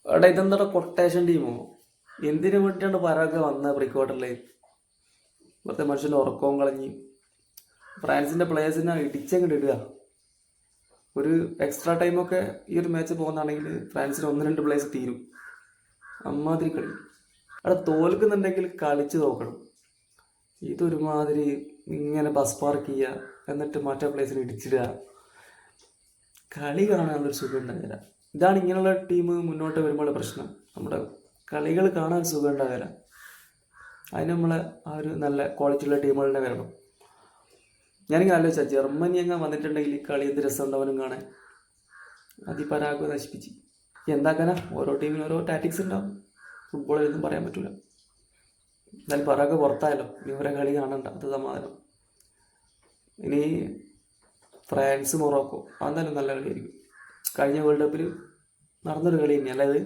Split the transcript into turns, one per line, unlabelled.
എടാ ഇതെന്താ കൊട്ടേഷൻ ടീമോ? എന്തിനു വേണ്ടിയാണ് പരാഗ് വന്നത് പ്രീ ക്വാർട്ടറിൽ? ഇവിടുത്തെ മനുഷ്യൻ്റെ ഉറക്കവും കളഞ്ഞ് ഫ്രാൻസിന്റെ പ്ലേയേഴ്സിനെ ഇടിച്ചങ്ങോട്ട് ഇടുക. ഒരു എക്സ്ട്രാ ടൈമൊക്കെ ഈ ഒരു മാച്ച് പോകുന്നതാണെങ്കിൽ ഫ്രാൻസിന് 1-2 പ്ലേയേഴ്സ് തീരും. അമ്മാതിരി കളി. അവിടെ തോൽക്കുന്നുണ്ടെങ്കിൽ കളിച്ച് നോക്കണം. ഇതൊരുമാതിരി ഇങ്ങനെ ബസ് പാർക്ക് ചെയ്യുക, എന്നിട്ട് മറ്റേ പ്ലേസിന് ഇടിച്ചിടുക. കളി കാണാനുള്ളൊരു സുഖം ഉണ്ടാകില്ല. ഇതാണ് ഇങ്ങനെയുള്ള ടീം മുന്നോട്ട് വരുമ്പോഴുള്ള പ്രശ്നം. നമ്മുടെ കളികൾ കാണാൻ സുഖം ഉണ്ടാകില്ല. അതിന് നമ്മളെ ആ ഒരു നല്ല ക്വാളിറ്റിയുള്ള ടീമുകളുടെ വരണം. ഞാനിങ്ങനെ ആലോചിച്ചാൽ ജർമ്മനി അങ്ങ് വന്നിട്ടുണ്ടെങ്കിൽ ഈ കളി എന്ത് രസം ഉണ്ടാവാനും കാണാൻ. അത് ഈ പരാഗ് നശിപ്പിച്ച് എന്താക്കാനാ, ഓരോ ടീമിനും ഓരോ ടാറ്റിക്സ് ഉണ്ടാവും. ഫുട്ബോളിലൊന്നും പറയാൻ പറ്റൂല. എന്നാലും പരാഗ് പുറത്തായല്ലോ, ഇനി ഇവരെ കളി കാണണ്ട, അത് സമാധാനം. ഇനി ഫ്രാൻസ് മൊറോക്കോ അതെന്തായാലും നല്ല കളിയായിരിക്കും. കഴിഞ്ഞ വേൾഡ് കപ്പിൽ നടന്നൊരു കളി തന്നെയല്ലേ അത്.